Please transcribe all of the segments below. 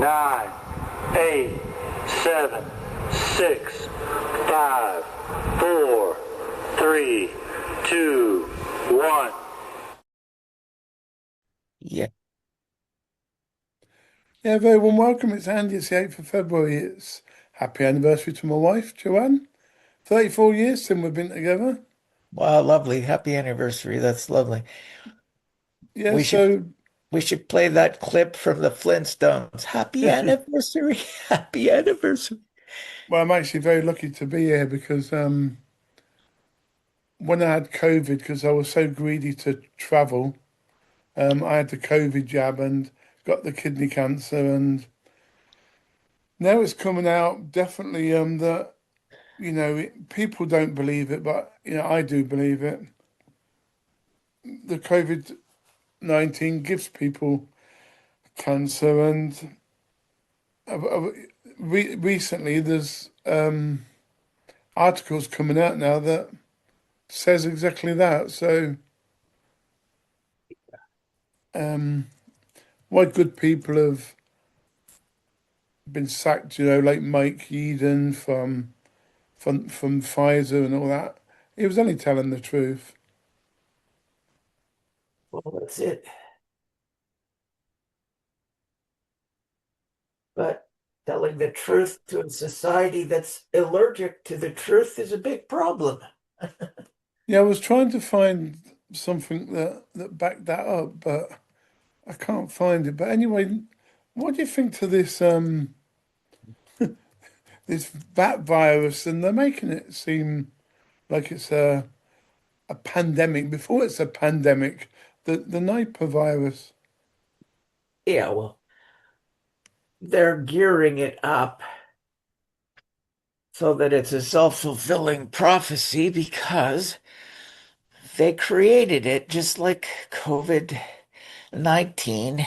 nine, eight, seven, six, five, four, three, two, one. Yeah. Yeah, very warm welcome. It's Andy. It's the 8th of February. It's happy anniversary to my wife, Joanne. 34 years since we've been together. Wow, lovely. Happy anniversary. That's lovely. Yeah, We should so, we should play that clip from the Flintstones. Happy anniversary. Happy anniversary. well, I'm actually very lucky to be here because when I had COVID, because I was so greedy to travel, I had the COVID jab and got the kidney cancer. And now it's coming out definitely that, people don't believe it, but, I do believe it. The COVID-19 gives people cancer, and recently there's articles coming out now that says exactly that. So um, why good people have been sacked, like Mike Eden from Pfizer and all that. He was only telling the truth. Well, that's it. But telling the truth to a society that's allergic to the truth is a big problem. Yeah, I was trying to find something that backed that up, but I can't find it. But anyway, what do you think to this bat virus? And they're making it seem like it's a pandemic before it's a pandemic. The Nipah virus. Yeah, well, they're gearing it up so that it's a self-fulfilling prophecy because they created it just like COVID-19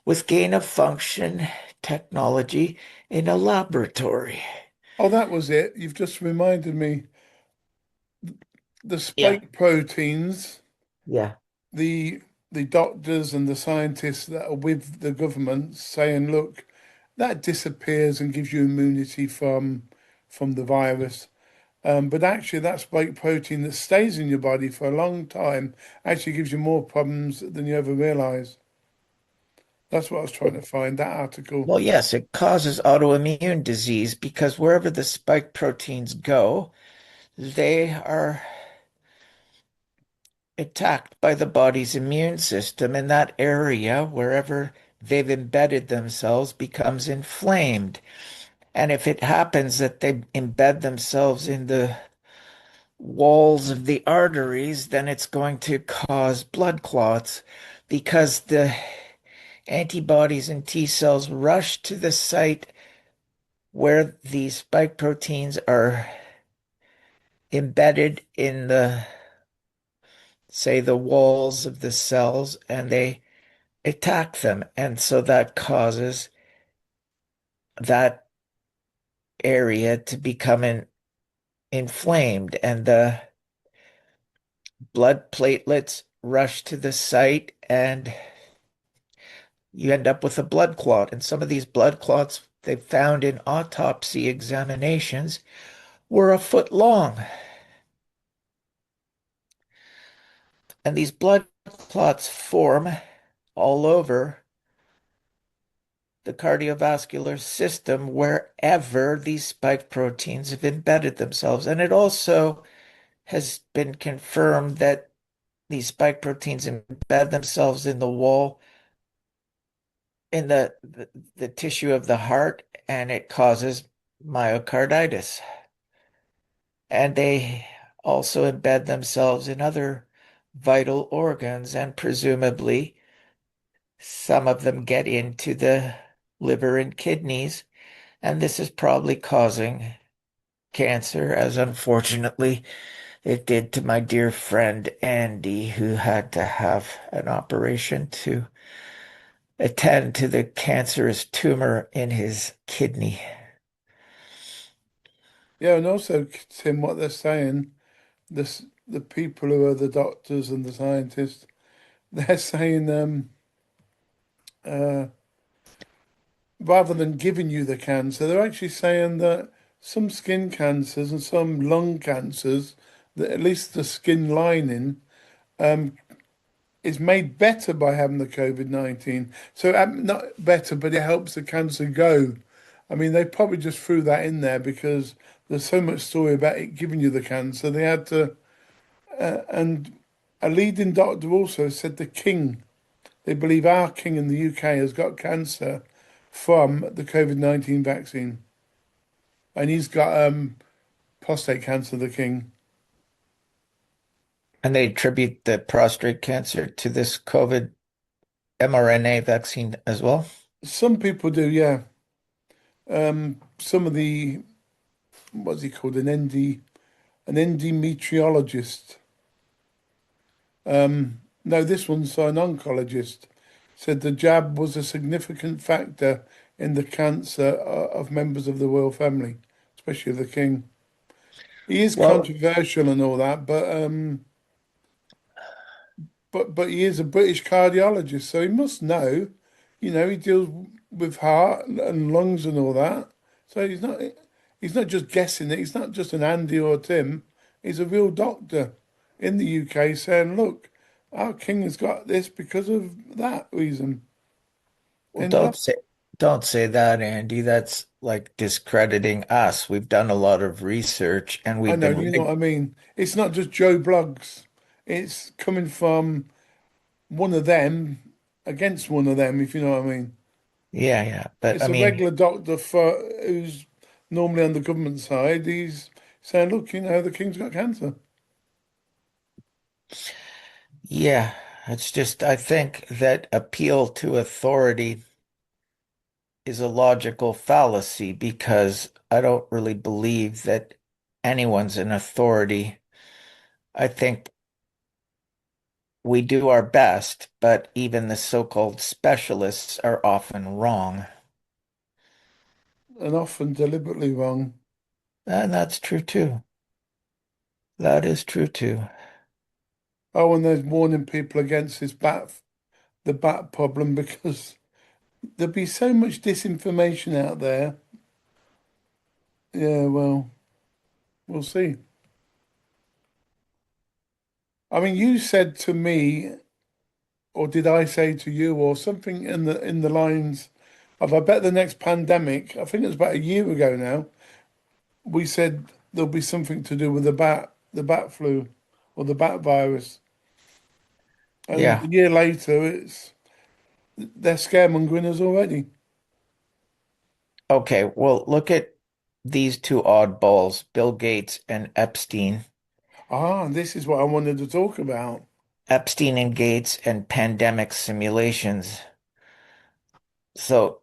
with gain of function technology in a laboratory. Oh, that was it. You've just reminded me. The Yeah. spike proteins, Yeah. the the doctors and the scientists that are with the government saying, look, that disappears and gives you immunity from the virus. But actually, that spike protein that stays in your body for a long time actually gives you more problems than you ever realize. That's what I was trying to find, that article. Well, yes, it causes autoimmune disease because wherever the spike proteins go, they are attacked by the body's immune system, and that area, wherever they've embedded themselves, becomes inflamed. And if it happens that they embed themselves in the walls of the arteries, then it's going to cause blood clots because the antibodies and T cells rush to the site where these spike proteins are embedded in the, say, the walls of the cells, and they attack them. And so that causes that area to become inflamed, and the blood platelets rush to the site, and you end up with a blood clot. And some of these blood clots they found in autopsy examinations were a foot long. And these blood clots form all over the cardiovascular system wherever these spike proteins have embedded themselves. And it also has been confirmed that these spike proteins embed themselves in the wall, in the tissue of the heart, and it causes myocarditis. And they also embed themselves in other vital organs, and presumably some of them get into the liver and kidneys. And this is probably causing cancer, as unfortunately it did to my dear friend Andy, who had to have an operation to attend to the cancerous tumor in his kidney. Yeah, and also, Tim, what they're saying, the people who are the doctors and the scientists, they're saying uh, rather than giving you the cancer, they're actually saying that some skin cancers and some lung cancers, that at least the skin lining, um, is made better by having the COVID-19. So not better, but it helps the cancer go. I mean, they probably just threw that in there because there's so much story about it giving you the cancer. They had to, and a leading doctor also said the king, they believe our king in the UK has got cancer from the COVID-19 vaccine. And he's got prostate cancer, the king. And they attribute the prostate cancer to this COVID mRNA vaccine as well. Some people do, yeah. Some of the, what's he called, an endometriologist. No, this one's an oncologist. Said the jab was a significant factor in the cancer of members of the royal family, especially the king. He is Well, controversial and all that, but he is a British cardiologist, so he must know. You know, he deals with heart and lungs and all that. So he's not just guessing it. He's not just an Andy or a Tim. He's a real doctor in the UK saying, look, our king has got this because of that reason. well, End of. don't say that, Andy. That's like discrediting us. We've done a lot of research and I we've know, been you know right. what I mean. It's not just Joe Bloggs. It's coming from one of them against one of them, if you know what I mean. Yeah, yeah. But I It's a mean, regular doctor for who's normally on the government side. He's saying, look, you know, the king's got cancer. yeah, it's just I think that appeal to authority is a logical fallacy because I don't really believe that anyone's an authority. I think we do our best, but even the so-called specialists are often wrong. And often deliberately wrong. And that's true too. That is true too. Oh, and there's warning people against the bat problem because there'll be so much disinformation out there. Yeah, well, we'll see. I mean, you said to me, or did I say to you, or something in the lines of, I bet the next pandemic, I think it was about a year ago now, we said there'll be something to do with the bat flu or the bat virus. And Yeah. a year later, they're scaremongering us already. Okay, well, look at these two oddballs, Bill Gates and Epstein. Ah, this is what I wanted to talk about. Epstein and Gates and pandemic simulations. So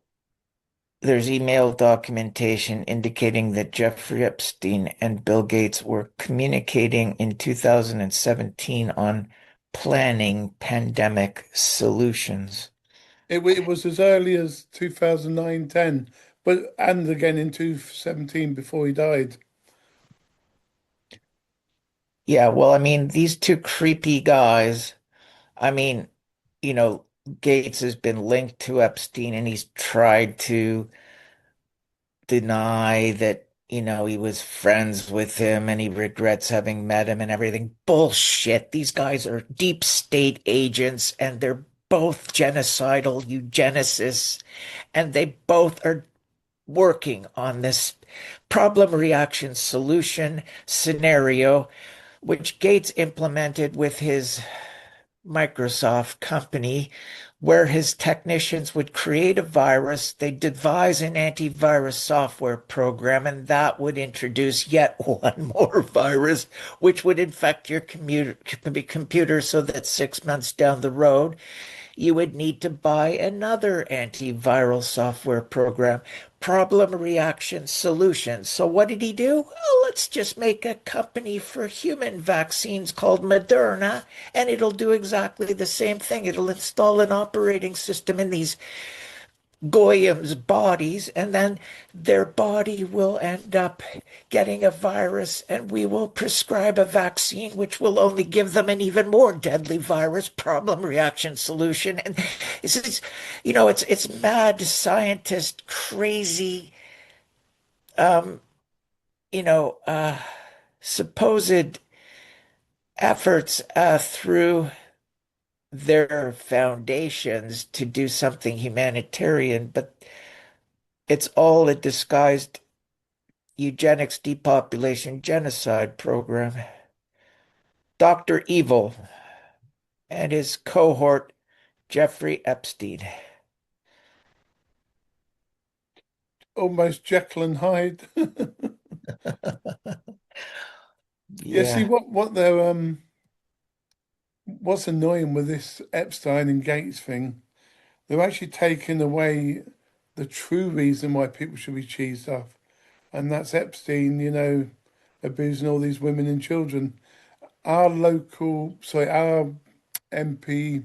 there's email documentation indicating that Jeffrey Epstein and Bill Gates were communicating in 2017 on planning pandemic solutions. It was as early as 2009, 10, but and again in 2017 before he died. Yeah, well, I mean, these two creepy guys, I mean, you know, Gates has been linked to Epstein and he's tried to deny that, he was friends with him and he regrets having met him and everything. Bullshit. These guys are deep state agents and they're both genocidal eugenicists and they both are working on this problem reaction solution scenario, which Gates implemented with his Microsoft company where his technicians would create a virus, they'd devise an antivirus software program, and that would introduce yet one more virus, which would infect your computer so that 6 months down the road, you would need to buy another antiviral software program. Problem reaction solution. So what did he do? Well, let's just make a company for human vaccines called Moderna, and it'll do exactly the same thing. It'll install an operating system in these goyim's bodies, and then their body will end up getting a virus, and we will prescribe a vaccine which will only give them an even more deadly virus problem reaction solution. And it's it's mad scientist crazy um you know supposed efforts through their foundations to do something humanitarian, but it's all a disguised eugenics depopulation genocide program. Dr. Evil and his cohort, Jeffrey Epstein. Almost Jekyll and Hyde. Yeah, see Yeah. what they're what's annoying with this Epstein and Gates thing, they're actually taking away the true reason why people should be cheesed off. And that's Epstein, abusing all these women and children. Our MP,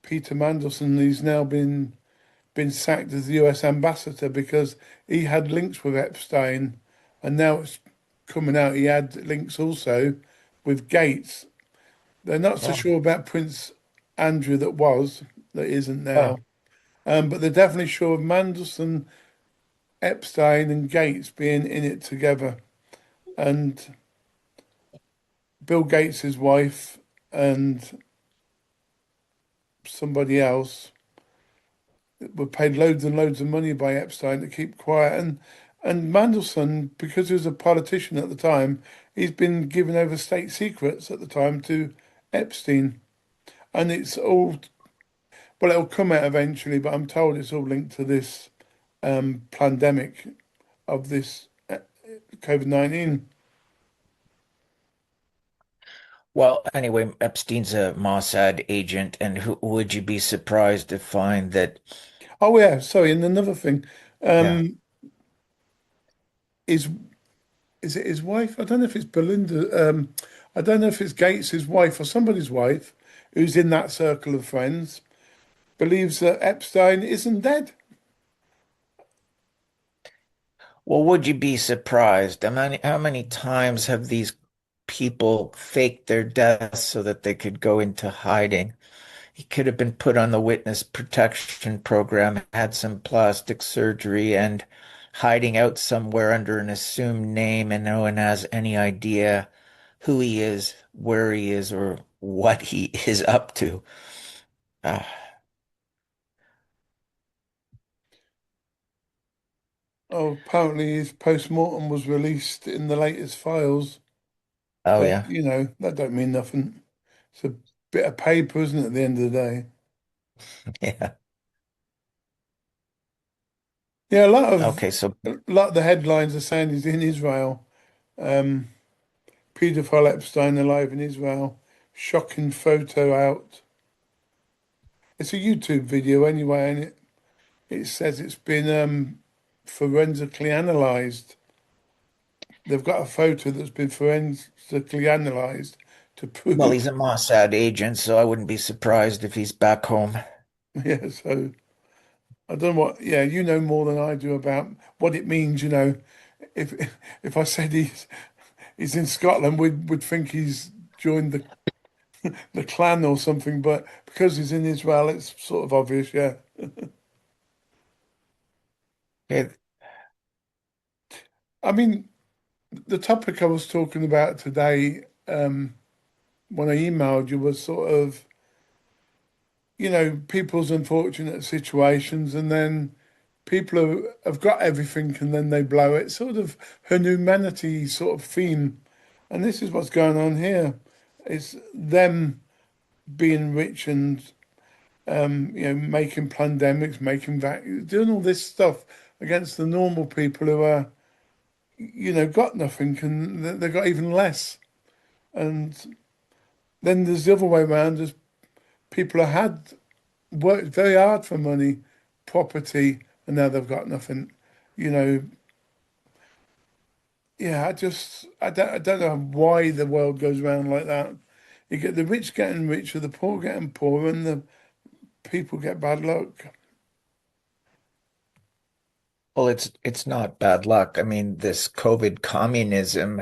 Peter Mandelson, he's now been sacked as the US ambassador because he had links with Epstein, and now it's coming out he had links also with Gates. They're not so Oh, sure about Prince Andrew that isn't now. oh. But they're definitely sure of Mandelson, Epstein, and Gates being in it together. And Bill Gates' wife and somebody else were paid loads and loads of money by Epstein to keep quiet. And Mandelson, because he was a politician at the time, he's been given over state secrets at the time to Epstein. And it's all, well, it'll come out eventually, but I'm told it's all linked to this pandemic of this COVID-19. Well, anyway, Epstein's a Mossad agent, and who would you be surprised to find that? Oh yeah, sorry, and another thing, Yeah. um, is is it his wife? I don't know if it's Belinda. I don't know if it's Gates' wife or somebody's wife who's in that circle of friends believes that Epstein isn't dead. Well, would you be surprised? How many times have these people faked their deaths so that they could go into hiding? He could have been put on the witness protection program, had some plastic surgery, and hiding out somewhere under an assumed name, and no one has any idea who he is, where he is, or what he is up to. Ah, Oh, apparently his post-mortem was released in the latest files, oh, but yeah. that don't mean nothing. It's a bit of paper, isn't it, at the end of the day? Yeah. Yeah, Okay, so, a lot of the headlines are saying he's in Israel. Um, Paedophile Epstein alive in Israel. Shocking photo out. It's a YouTube video anyway, and it says it's been forensically analysed. They've got a photo that's been forensically analysed to well, prove. he's a Mossad agent, so I wouldn't be surprised if he's back home. Yeah, so I don't know what. Yeah, you know more than I do about what it means. If if I said he's in Scotland, we'd think he's joined the clan or something. But because he's in Israel, it's sort of obvious. Yeah. Okay, I mean, the topic I was talking about today, when I emailed you, was sort of, people's unfortunate situations, and then people who have got everything and then they blow it, sort of her humanity sort of theme. And this is what's going on here. It's them being rich and, making pandemics, making doing all this stuff against the normal people who are, got nothing and they've got even less. And then there's the other way around. There's people who had worked very hard for money, property, and now they've got nothing. You know, yeah, I don't know why the world goes around like that. You get the rich getting richer, the poor getting poorer, and the people get bad luck. Well, it's not bad luck. I mean, this COVID communism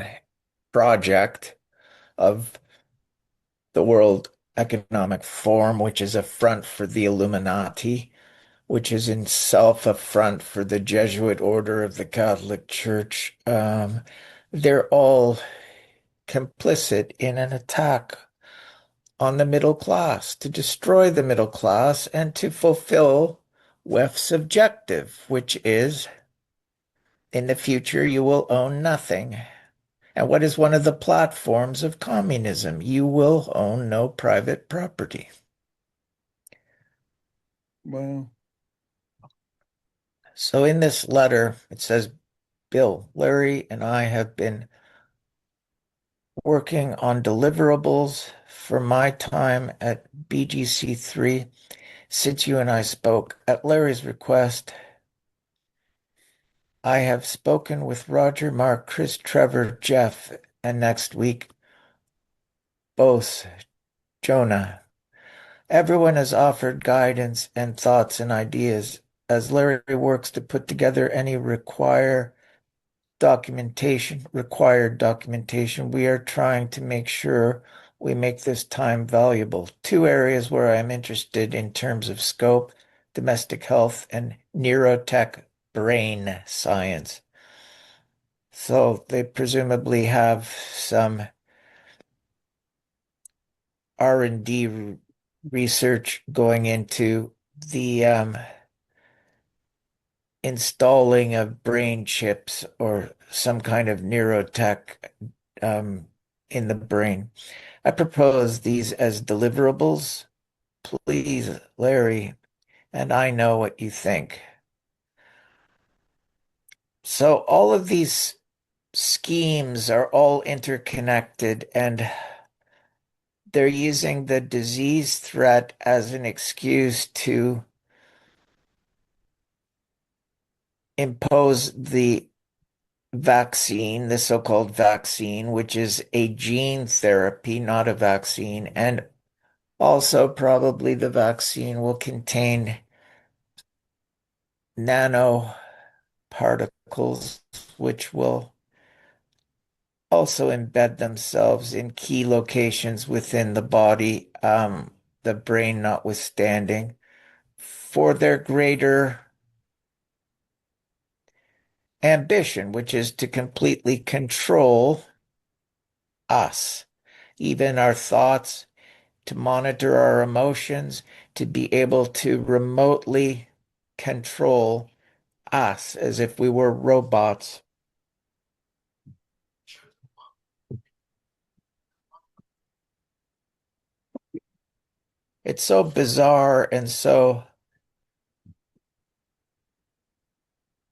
project of the World Economic Forum, which is a front for the Illuminati, which is in self a front for the Jesuit order of the Catholic Church. They're all complicit in an attack on the middle class to destroy the middle class and to fulfill WEF's objective, which is in the future you will own nothing. And what is one of the platforms of communism? You will own no private property. Wow. So in this letter, it says, Bill, Larry, and I have been working on deliverables for my time at BGC3 since you and I spoke. At Larry's request, I have spoken with Roger, Mark, Chris, Trevor, Jeff, and next week, both Jonah. Everyone has offered guidance and thoughts and ideas as Larry works to put together any required documentation. We are trying to make sure we make this time valuable. Two areas where I'm interested in terms of scope, domestic health and neurotech brain science. So they presumably have some R&D research going into the installing of brain chips or some kind of neurotech um, in the brain. I propose these as deliverables. Please, Larry, and I know what you think. So all of these schemes are all interconnected, and they're using the disease threat as an excuse to impose the vaccine, the so-called vaccine, which is a gene therapy, not a vaccine. And also, probably the vaccine will contain nanoparticles, which will also embed themselves in key locations within the body, the brain notwithstanding, for their greater ambition, which is to completely control us, even our thoughts, to monitor our emotions, to be able to remotely control us as if we were robots. It's so bizarre and so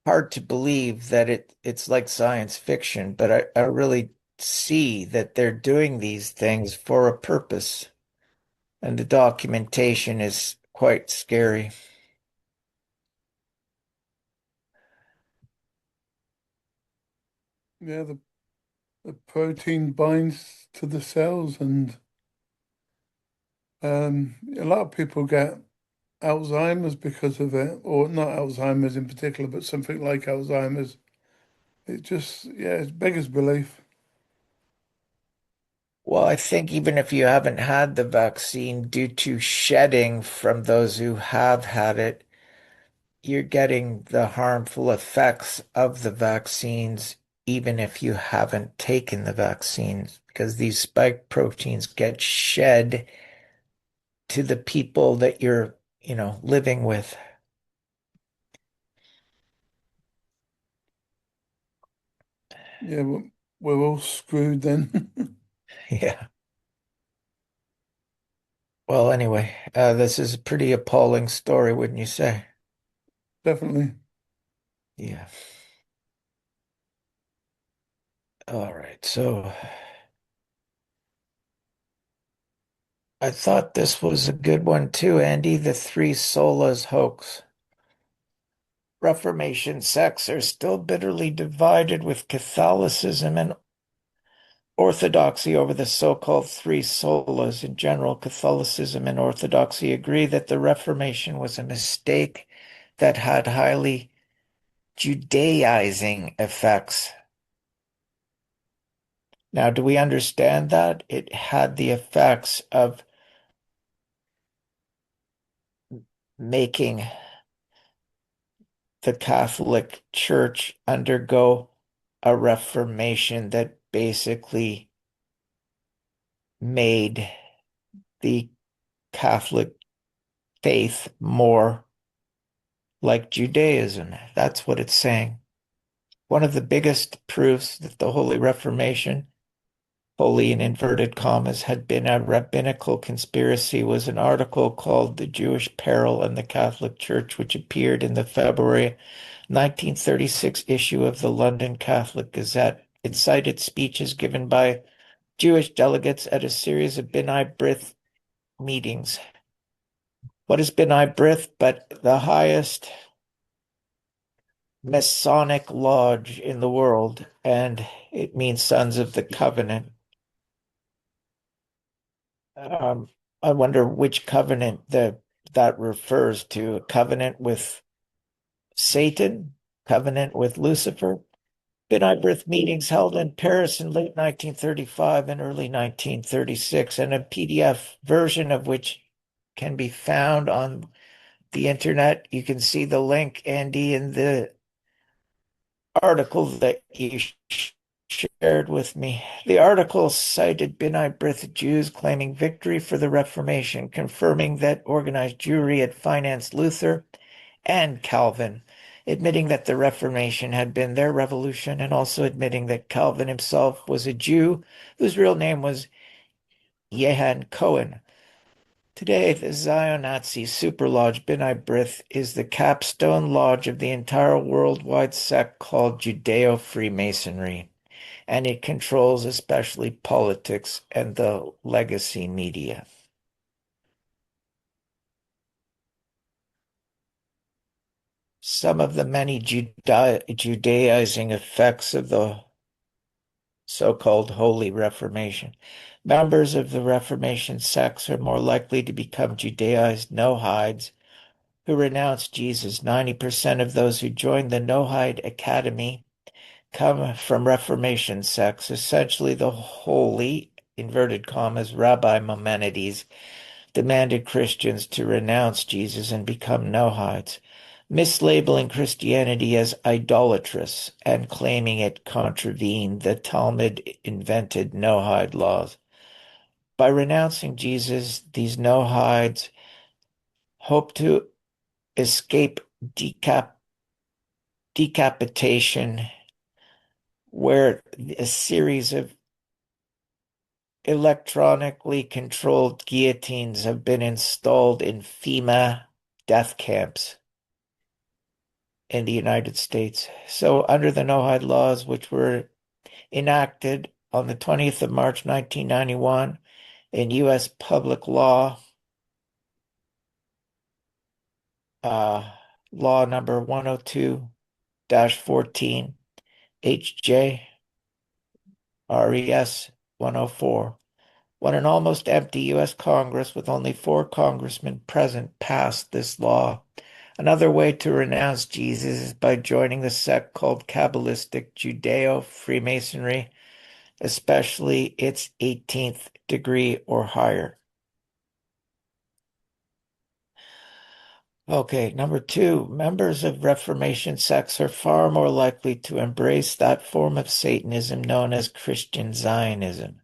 hard to believe that it's like science fiction, but I really see that they're doing these things for a purpose, and the documentation is quite scary. Yeah, the protein binds to the cells, and a lot of people get Alzheimer's because of it, or not Alzheimer's in particular, but something like Alzheimer's. It just, yeah, it beggars belief. Well, I think even if you haven't had the vaccine, due to shedding from those who have had it, you're getting the harmful effects of the vaccines, even if you haven't taken the vaccines, because these spike proteins get shed to the people that you're, living with. Yeah, we're all screwed then. Yeah. Well, anyway, this is a pretty appalling story, wouldn't you say? Definitely. Yeah. All right. So I thought this was a good one too, Andy. The three solas hoax. Reformation sects are still bitterly divided with Catholicism and Orthodoxy over the so-called three solas. In general, Catholicism and Orthodoxy agree that the Reformation was a mistake that had highly Judaizing effects. Now, do we understand that? It had the effects of making the Catholic Church undergo a reformation that basically made the Catholic faith more like Judaism. That's what it's saying. One of the biggest proofs that the Holy Reformation, holy in inverted commas, had been a rabbinical conspiracy was an article called The Jewish Peril and the Catholic Church, which appeared in the February 1936 issue of the London Catholic Gazette. It cited speeches given by Jewish delegates at a series of B'nai B'rith meetings. What is B'nai B'rith but the highest Masonic lodge in the world, and it means Sons of the Covenant. I wonder which covenant that refers to. A covenant with Satan, covenant with Lucifer. B'nai B'rith meetings held in Paris in late 1935 and early 1936, and a PDF version of which can be found on the internet. You can see the link, Andy, in the article that you shared with me. The article cited B'nai B'rith Jews claiming victory for the Reformation, confirming that organized Jewry had financed Luther and Calvin, admitting that the Reformation had been their revolution, and also admitting that Calvin himself was a Jew whose real name was Jehan Cohen. Today, the Zion-Nazi super lodge B'nai B'rith is the capstone lodge of the entire worldwide sect called Judeo-Freemasonry, and it controls especially politics and the legacy media. Some of the many Judaizing effects of the so-called Holy Reformation. Members of the Reformation sects are more likely to become Judaized no-hides who renounce Jesus. 90% of those who join the No-Hide Academy come from Reformation sects. Essentially, the holy, inverted commas, Rabbi Maimonides demanded Christians to renounce Jesus and become no-hides, mislabeling Christianity as idolatrous and claiming it contravened the Talmud-invented no-hide laws. By renouncing Jesus, these no-hides hope to escape decapitation, where a series of electronically controlled guillotines have been installed in FEMA death camps in the United States. So under the no-hide laws, which were enacted on the 20th of March, 1991, in U.S. public law, law number 102-14, HJ RES 104, when an almost empty U.S. Congress with only 4 congressmen present passed this law. Another way to renounce Jesus is by joining the sect called Kabbalistic Judeo-Freemasonry, especially its 18th degree or higher. Okay, number 2, members of Reformation sects are far more likely to embrace that form of Satanism known as Christian Zionism,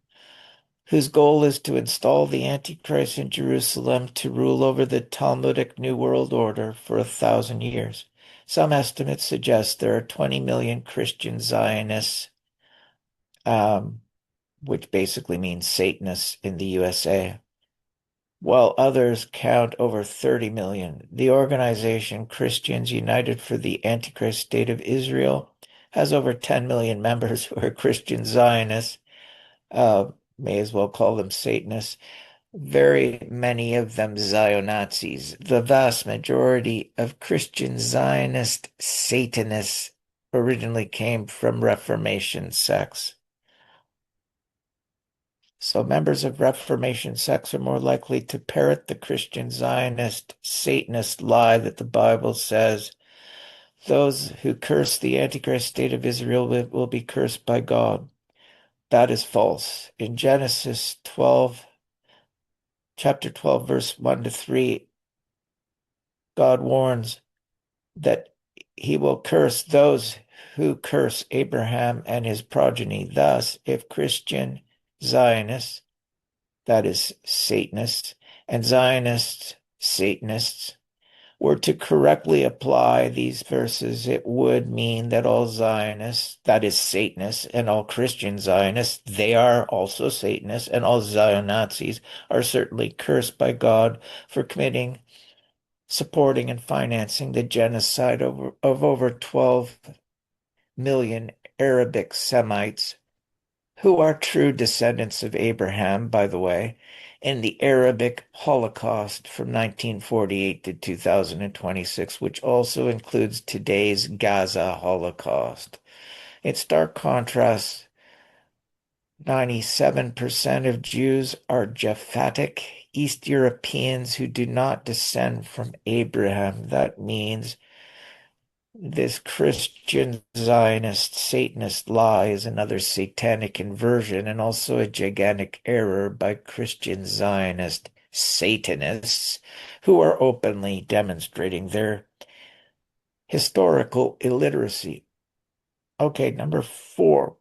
whose goal is to install the Antichrist in Jerusalem to rule over the Talmudic New World Order for 1,000 years. Some estimates suggest there are 20 million Christian Zionists, which basically means Satanists in the USA, while others count over 30 million. The organization Christians United for the Antichrist State of Israel has over 10 million members who are Christian Zionists. May as well call them Satanists. Very many of them Zio-Nazis. The vast majority of Christian Zionist Satanists originally came from Reformation sects. So members of Reformation sects are more likely to parrot the Christian Zionist Satanist lie that the Bible says Those who curse the Antichrist state of Israel will be cursed by God. That is false. In Genesis 12, chapter 12, verse 1 to 3, God warns that he will curse those who curse Abraham and his progeny. Thus, if Christian Zionists, that is Satanists, and Zionists, Satanists, were to correctly apply these verses, it would mean that all Zionists, that is Satanists, and all Christian Zionists, they are also Satanists, and all Zion Nazis are certainly cursed by God for committing, supporting, and financing the genocide of over 12 million Arabic Semites, who are true descendants of Abraham, by the way, in the Arabic Holocaust from 1948 to 2026, which also includes today's Gaza Holocaust. In stark contrast, 97% of Jews are Japhetic East Europeans who do not descend from Abraham. That means this Christian Zionist Satanist lie is another satanic inversion and also a gigantic error by Christian Zionist Satanists who are openly demonstrating their historical illiteracy. Okay, number 4.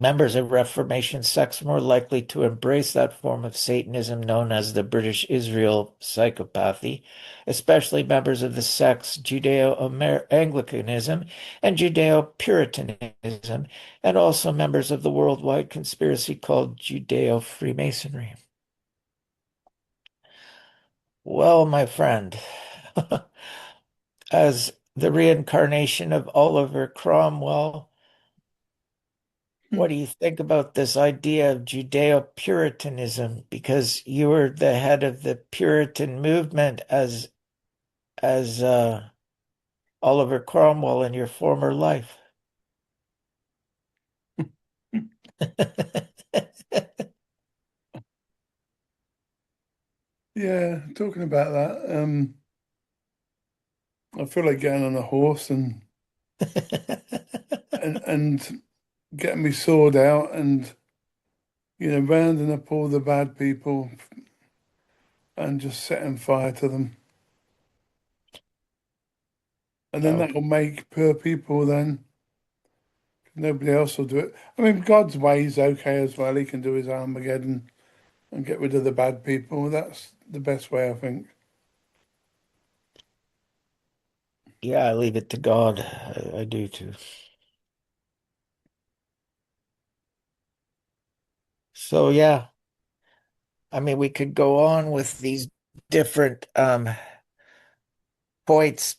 Members of Reformation sects more likely to embrace that form of Satanism known as the British Israel psychopathy, especially members of the sects Judeo-Anglicanism and Judeo-Puritanism, and also members of the worldwide conspiracy called Judeo-Freemasonry. Well, my friend, as the reincarnation of Oliver Cromwell, what do you think about this idea of Judeo-Puritanism? Because you were the head of the Puritan movement as Oliver Cromwell in your former life. Yeah, talking about that, I feel like getting on a horse and getting my sword out and rounding up all the bad people and just setting fire to them. And then Okay. that'll make poor people then. Nobody else will do it. I mean, God's way is okay as well. He can do his Armageddon and get rid of the bad people. That's the best way, I think. Yeah, I leave it to God. I do too. So yeah, I mean, we could go on with these different points,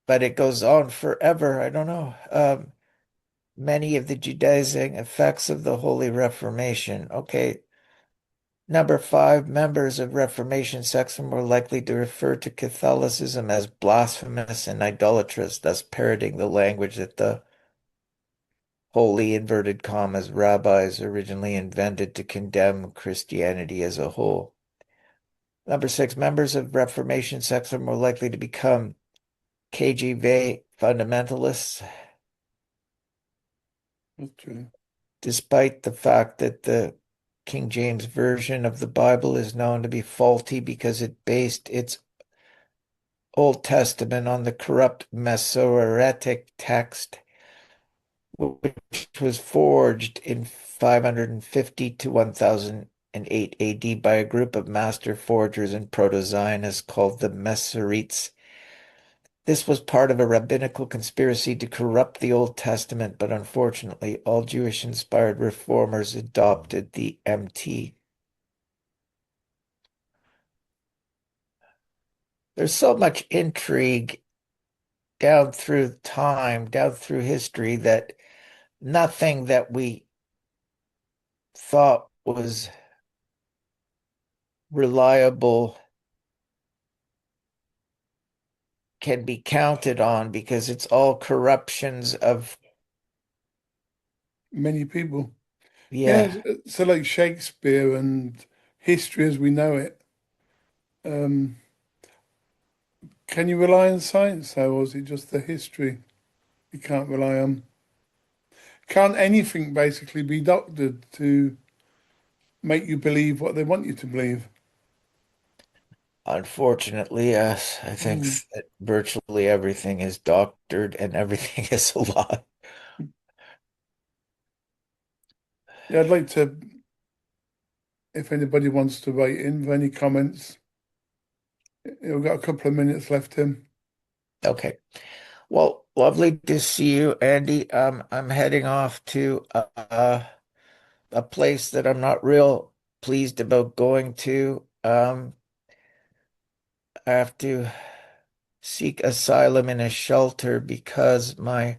but it goes on forever. I don't know. Many of the Judaizing effects of the Holy Reformation. Okay, number 5, members of Reformation sects are more likely to refer to Catholicism as blasphemous and idolatrous, thus parroting the language that the holy inverted commas rabbis originally invented to condemn Christianity as a whole. Number 6, members of Reformation sects are more likely to become KGB fundamentalists, That's true. despite the fact that the King James Version of the Bible is known to be faulty because it based its Old Testament on the corrupt Masoretic text, which was forged in 550 to 1008 AD by a group of master forgers and proto-Zionists called the Masoretes. This was part of a rabbinical conspiracy to corrupt the Old Testament, but unfortunately, all Jewish-inspired reformers adopted the MT. There's so much intrigue down through time, down through history, that nothing that we thought was reliable can be counted on because it's all corruptions of, Many people. Yeah, yeah, so like Shakespeare and history as we know it, um, Can you rely on science though, or is it just the history you can't rely on? Can't anything basically be doctored to make you believe what they want you to believe? Unfortunately, yes, I think Hmm. that virtually everything is doctored and everything is a lie. Yeah, I'd like to, if anybody wants to write in with any comments, we've got a couple of minutes left, Tim. Okay. Well, lovely to see you, Andy. I'm heading off to a place that I'm not real pleased about going to. I have to seek asylum in a shelter because my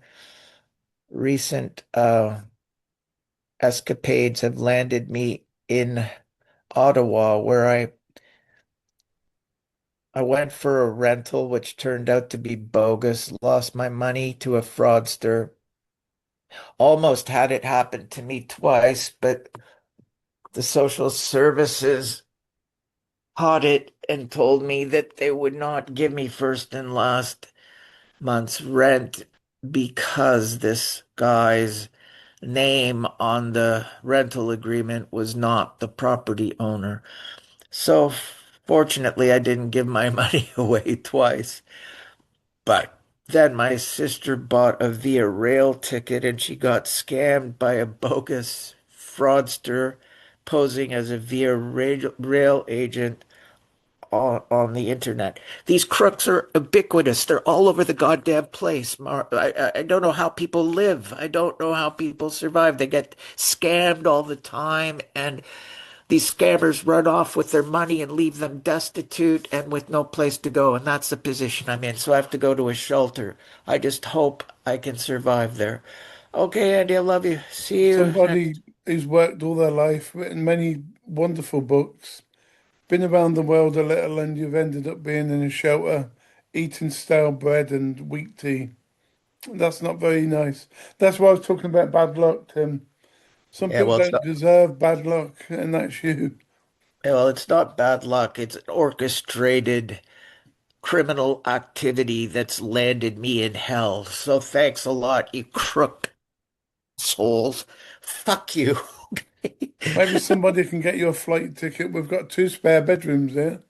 recent escapades have landed me in Ottawa, where I went for a rental, which turned out to be bogus, lost my money to a fraudster, almost had it happen to me twice, but the social services caught it and told me that they would not give me first and last month's rent because this guy's name on the rental agreement was not the property owner. So fortunately, I didn't give my money away twice. But then my sister bought a Via Rail ticket and she got scammed by a bogus fraudster posing as a Rail agent on the internet. These crooks are ubiquitous. They're all over the goddamn place. I don't know how people live. I don't know how people survive. They get scammed all the time, and these scammers run off with their money and leave them destitute and with no place to go. And that's the position I'm in. So I have to go to a shelter. I just hope I can survive there. Okay, Andy, I love you. See you Somebody next. who's worked all their life, written many wonderful books, been around the world a little, and you've ended up being in a shelter, eating stale bread and weak tea. That's not very nice. That's why I was talking about bad luck, Tim. Some Yeah, people well, don't deserve bad luck, and that's you. it's not bad luck. It's an orchestrated criminal activity that's landed me in hell. So thanks a lot, you crook souls. Fuck you. Maybe somebody can get you a flight ticket. We've got two spare bedrooms here.